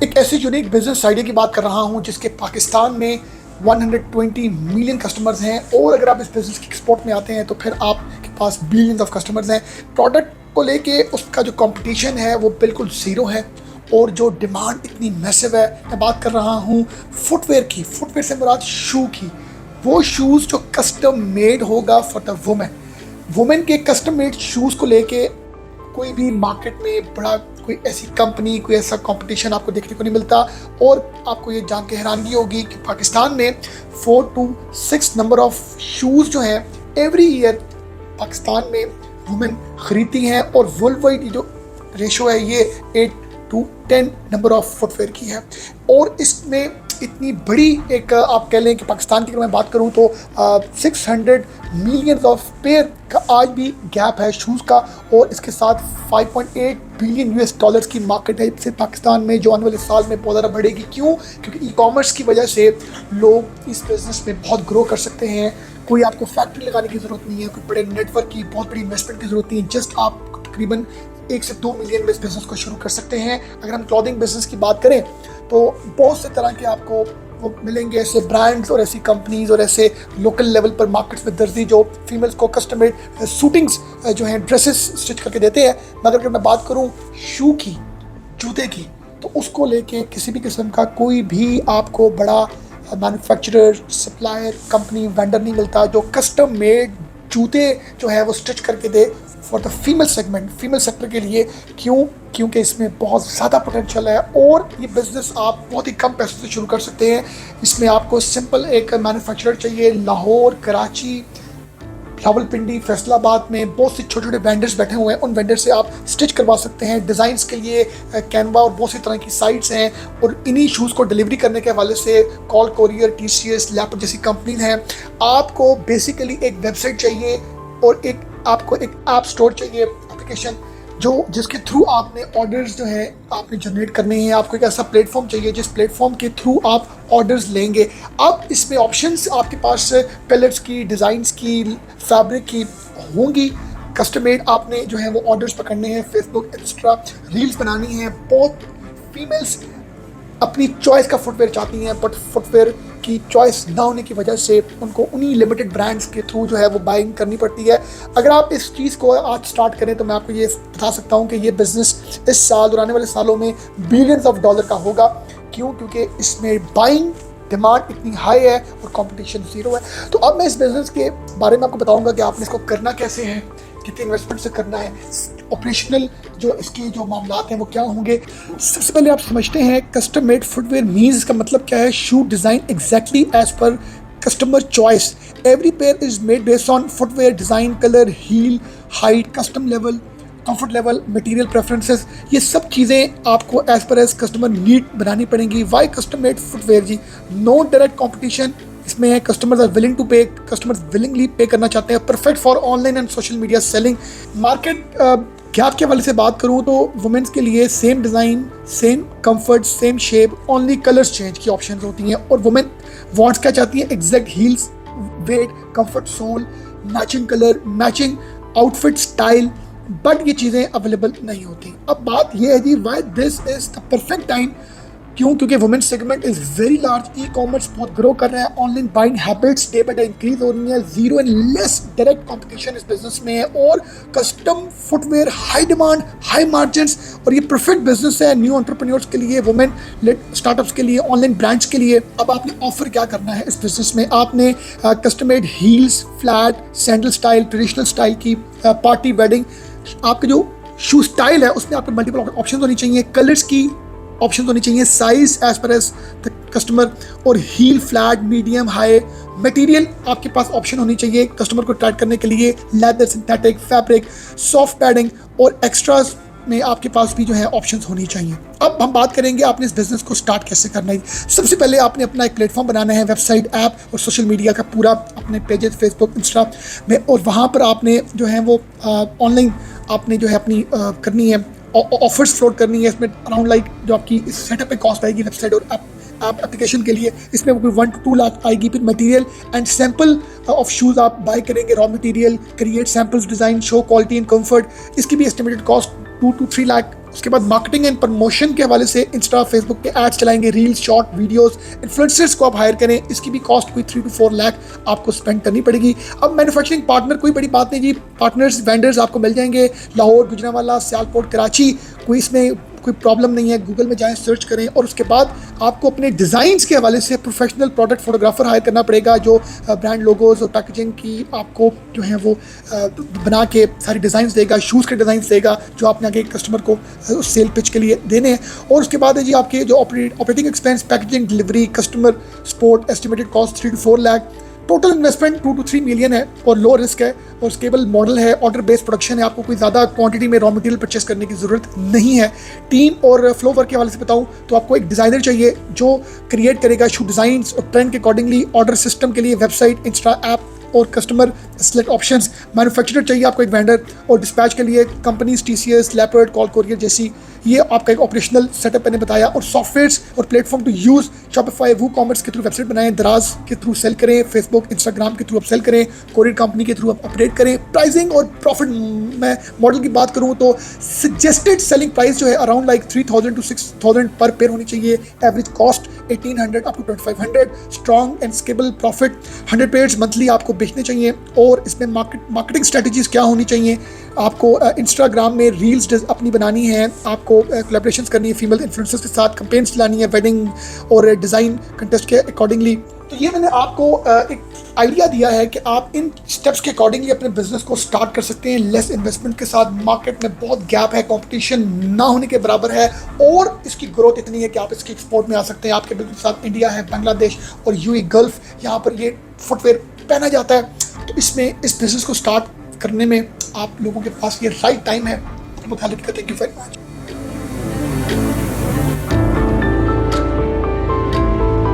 एक ऐसे unique business idea की बात कर रहा हूं जिसके पाकिस्तान में 120 मिलियन कस्टमर्स हैं, और अगर आप इस बिज़नेस की एक्सपोर्ट में आते हैं तो फिर आपके पास बिलियंस ऑफ कस्टमर्स हैं। प्रोडक्ट को लेके उसका जो कंपटीशन है वो बिल्कुल ज़ीरो है, और जो डिमांड इतनी मैसिव है। मैं बात कर रहा हूँ फुटवेयर की। फुटवेयर से मुराद शू की। वो शूज़ जो कस्टम मेड होगा फॉर द वुमेन के कस्टम मेड शूज़ को लेके कोई भी मार्केट में बड़ा कोई ऐसी कंपनी, कोई ऐसा कंपटीशन आपको देखने को नहीं मिलता। और आपको ये जान के हैरानगी होगी कि पाकिस्तान में 4 to 6 नंबर ऑफ शूज़ जो हैं एवरी ईयर पाकिस्तान में वुमेन खरीदती हैं, और वर्ल्ड वाइड जो रेशो है ये 8 to 10 नंबर ऑफ फुटवेयर की है। और इसमें इतनी बड़ी एक आप कह लें कि पाकिस्तान की अगर मैं बात करूं तो 600 मिलियन ऑफ पेयर का आज भी गैप है शूज़ का, और इसके साथ 5.8 बिलियन यूएस डॉलर्स की मार्केट है सिर्फ पाकिस्तान में, जो आने वाले साल में बहुत ज़्यादा बढ़ेगी। क्यों? क्योंकि ई कॉमर्स की वजह से लोग इस बिज़नेस में बहुत ग्रो कर सकते हैं। कोई आपको फैक्ट्री लगाने की ज़रूरत नहीं है, कोई बड़े नेटवर्क की बहुत बड़ी इन्वेस्टमेंट की ज़रूरत नहीं है। जस्ट आप तकरीबन 1 से 2 मिलियन में इस बिज़नेस को शुरू कर सकते हैं। अगर हम क्लॉथिंग बिज़नेस की बात करें तो बहुत से तरह के आपको वो मिलेंगे, ऐसे ब्रांड्स और ऐसी कंपनीज और ऐसे लोकल लेवल पर मार्केट्स में दर्जी जो फीमेल्स को कस्टमाइज्ड सूटिंग्स जो हैं ड्रेसेस स्टिच करके देते हैं। मगर अगर मैं बात करूं शू की, जूते की, तो उसको लेके किसी भी किस्म का कोई भी आपको बड़ा मैन्युफैक्चरर, सप्लायर, कंपनी, वेंडर नहीं मिलता जो कस्टम मेड जूते जो है वो स्टिच करके दे for the female segment, female sector के लिए। क्यों? क्योंकि इसमें बहुत ज़्यादा पोटेंशियल है, और ये बिज़नेस आप बहुत ही कम पैसों से शुरू कर सकते हैं। इसमें आपको सिंपल एक मैन्युफैक्चरर चाहिए। लाहौर, कराची, रावलपिंडी, फैसलाबाद में बहुत से छोटे छोटे वेंडर्स बैठे हुए हैं। उन वेंडर से आप स्टिच करवा सकते हैं। डिज़ाइंस के लिए कैनवा और बहुत सी तरह की साइट्स हैं, और इन्हीं शूज़ को डिलीवरी करने के हवाले से कॉल कोरियर, TCS, लैपटॉप जैसी कंपनी हैं। आपको बेसिकली एक वेबसाइट चाहिए, और आपको एक ऐप स्टोर चाहिए, एप्लीकेशन जिसके थ्रू आपने ऑर्डर्स जो है आपने जनरेट करने हैं। आपको एक ऐसा प्लेटफॉर्म चाहिए जिस प्लेटफॉर्म के थ्रू आप ऑर्डर्स लेंगे। अब इसमें ऑप्शंस आपके पास कलर्स की, डिज़ाइंस की, फैब्रिक की होंगी। कस्टमेड आपने जो है वो ऑर्डर्स पकड़ने हैं, फेसबुक, इंस्टा रील्स बनानी है। बहुत फीमेल्स अपनी चॉइस का फुटवेयर चाहती हैं, बट फुटवेयर की चॉइस ना होने की वजह से उनको उन्हीं लिमिटेड ब्रांड्स के थ्रू जो है वो बाइंग करनी पड़ती है। अगर आप इस चीज़ को आज स्टार्ट करें तो मैं आपको ये बता सकता हूँ कि ये बिज़नेस इस साल और आने वाले सालों में बिलियंस ऑफ डॉलर का होगा। क्यों? क्योंकि इसमें बाइंग डिमांड इतनी हाई है और कंपटीशन ज़ीरो है। तो अब मैं इस बिज़नेस के बारे में आपको बताऊँगा कि आपने इसको करना कैसे है, कितने इन्वेस्टमेंट से करना है, ऑपरेशनल जो इसके जो मामलात हैं वो क्या होंगे। सबसे पहले आप समझते हैं कस्टम मेड फुटवेयर मीन्स का मतलब क्या है। Shoe design exactly as per customer choice. Every pair is made based on footwear design, colour, heel, height, custom level, comfort level, material preferences. ये सब चीज़ें आपको as per as customer need बनानी पड़ेंगी। वाई कस्टम मेड फुटवेयर जी? No direct competition इसमें है। Customers are willing to pay, customers willingly pay करना चाहते हैं। Perfect for online and social media selling. Market gap के वाले से बात करूँ तो वुमेन्स के लिए same design, same comfort, same shape, only colours change की ऑप्शंस होती हैं। और वुमेन वांट्स क्या चाहती हैं? Exact heels, weight, comfort, sole, matching colour, matching outfit style, but ये चीज़ें अवेलेबल नहीं होती। अब बात ये है जी, why this is the perfect time. क्यों? क्योंकि women segment is very large. E commerce बहुत ग्रो कर रहा है, online buying habits day by day increase हो रही है, zero and less direct competition इस बिजनेस में है, और custom footwear high demand, high margins, और ये परफेक्ट बिजनेस है न्यू एंटरप्रेन्योर्स के लिए, वुमेन स्टार्टअप्स के लिए, ऑनलाइन ब्रांड्स के लिए। अब आपने ऑफर क्या करना है इस बिजनेस में? आपने custom made heels, flat, sandal style, traditional style की, पार्टी, वेडिंग, आपके जो शू स्टाइल है उसमें आपके मल्टीपल ऑप्शन होनी चाहिए, कलर्स की ऑप्शन होनी चाहिए, size as per as the customer, और heel, flat, medium, high. Material आपके पास ऑप्शन होनी चाहिए कस्टमर को अट्रैक्ट करने के लिए, leather, synthetic, fabric, soft padding, और एक्स्ट्राज में आपके पास भी जो है ऑप्शंस होनी चाहिए। अब हम बात करेंगे आपने इस बिज़नेस को स्टार्ट कैसे करना है। सबसे पहले आपने अपना एक प्लेटफॉर्म बनाना है, वेबसाइट, ऐप और सोशल मीडिया का पूरा, अपने पेजेस फेसबुक, इंस्टा में, और वहाँ पर आपने जो है वो ऑनलाइन आपने जो है अपनी करनी है, ऑफर्स फ्लोट करनी है। इसमें अराउंड लाइक जो आपकी इस सेटअप पे कॉस्ट आएगी वेबसाइट और ऐप एप्लीकेशन के लिए, इसमें कोई 1 to 2 लाख आएगी। फिर material and sample of shoes आप बाय करेंगे, raw material, create samples, design, show quality and comfort. इसकी भी एस्टिमेटेड कॉस्ट 2 to 3 लाख उसके बाद मार्केटिंग एंड प्रमोशन के हवाले से इंस्टा फेसबुक पे एड्स चलाएंगे, रील्स, शॉर्ट वीडियोस, इन्फ्लुएंसर्स को आप हायर करें, इसकी भी कॉस्ट कोई 3 to 4 लाख आपको स्पेंड करनी पड़ेगी। अब मैन्युफैक्चरिंग पार्टनर कोई बड़ी बात नहीं जी, पार्टनर्स वेंडर्स आपको मिल जाएंगे लाहौर, गुजरांवाला, सियालकोट, कराची, कोई इसमें कोई प्रॉब्लम नहीं है। गूगल में जाएं, सर्च करें और उसके बाद आपको अपने डिज़ाइंस के हवाले से प्रोफेशनल प्रोडक्ट फोटोग्राफर हायर करना पड़ेगा जो ब्रांड लोगोज और पैकेजिंग की आपको जो है वो बना के सारी डिज़ाइंस देगा, शूज़ के डिज़ाइंस देगा जो आपने आगे कस्टमर को सेल पिच के लिए देने हैं। और उसके बाद है जी आपके जो operating expense, packaging, delivery, customer support, estimated cost 3 to 4 lakh. Total investment 2 to 3 million है और लो रिस्क है और स्केबल मॉडल है, ऑर्डर बेस्ड प्रोडक्शन है, आपको कोई ज़्यादा क्वांटिटी में रॉ मटेरियल परचेस करने की ज़रूरत नहीं है। टीम और फ्लो वर्क के हवाले से बताऊं तो आपको एक डिज़ाइनर चाहिए जो क्रिएट करेगा शूट डिज़ाइंस और ट्रेंड के अकॉर्डिंगली, ऑर्डर सिस्टम के लिए वेबसाइट, इंस्टा ऐप और कस्टमर सेलेक्ट ऑप्शंस। मैन्युफैक्चरर चाहिए आपको एक वेंडर और डिस्पैच के लिए companies TCS, leopard, call courier जैसी, ये आपका एक ऑपरेशनल सेटअप मैंने बताया। और सॉफ्टवेयर्स और platform to use, Shopify, WooCommerce के थ्रू वेबसाइट बनाएं, दराज के थ्रू सेल करें, फेसबुक, इंस्टाग्राम के थ्रू आप सेल करें, कोरियर कंपनी के थ्रू आप अपडेट करें। प्राइसिंग और प्रॉफिट मैं मॉडल की बात करूँ तो सजेस्टेड सेलिंग प्राइस जो है अराउंड लाइक 3000 to 6000 पर पेयर होनी चाहिए। Average cost 1800 up to 2500। Strong and scalable profit, 100 pairs monthly आपको बेचने चाहिए। और इसमें मार्केटिंग स्ट्रेटजीज क्या होनी चाहिए, आपको इंस्टाग्राम में रील्स अपनी बनानी है, आपको कोलैबोरेशंस करनी है फीमेल इन्फ्लुएंसर्स के साथ, कैंपेन्स चलानी है वेडिंग और डिज़ाइन कंटेस्ट के अकॉर्डिंगली। तो ये मैंने आपको एक आइडिया दिया है कि आप इन स्टेप्स के अकॉर्डिंगली अपने बिजनेस को स्टार्ट कर सकते हैं लेस इन्वेस्टमेंट के साथ। मार्केट में बहुत गैप है, कंपटीशन ना होने के बराबर है और इसकी ग्रोथ इतनी है कि आप इसकी एक्सपोर्ट में आ सकते हैं। आपके बिजनेस के साथ इंडिया है, बांग्लादेश और UAE गल्फ, यहाँ पर ये फुटवेयर पहना जाता है। तो इसमें इस बिजनेस को स्टार्ट करने में आप लोगों के पास ये राइट टाइम है। Thank you very much.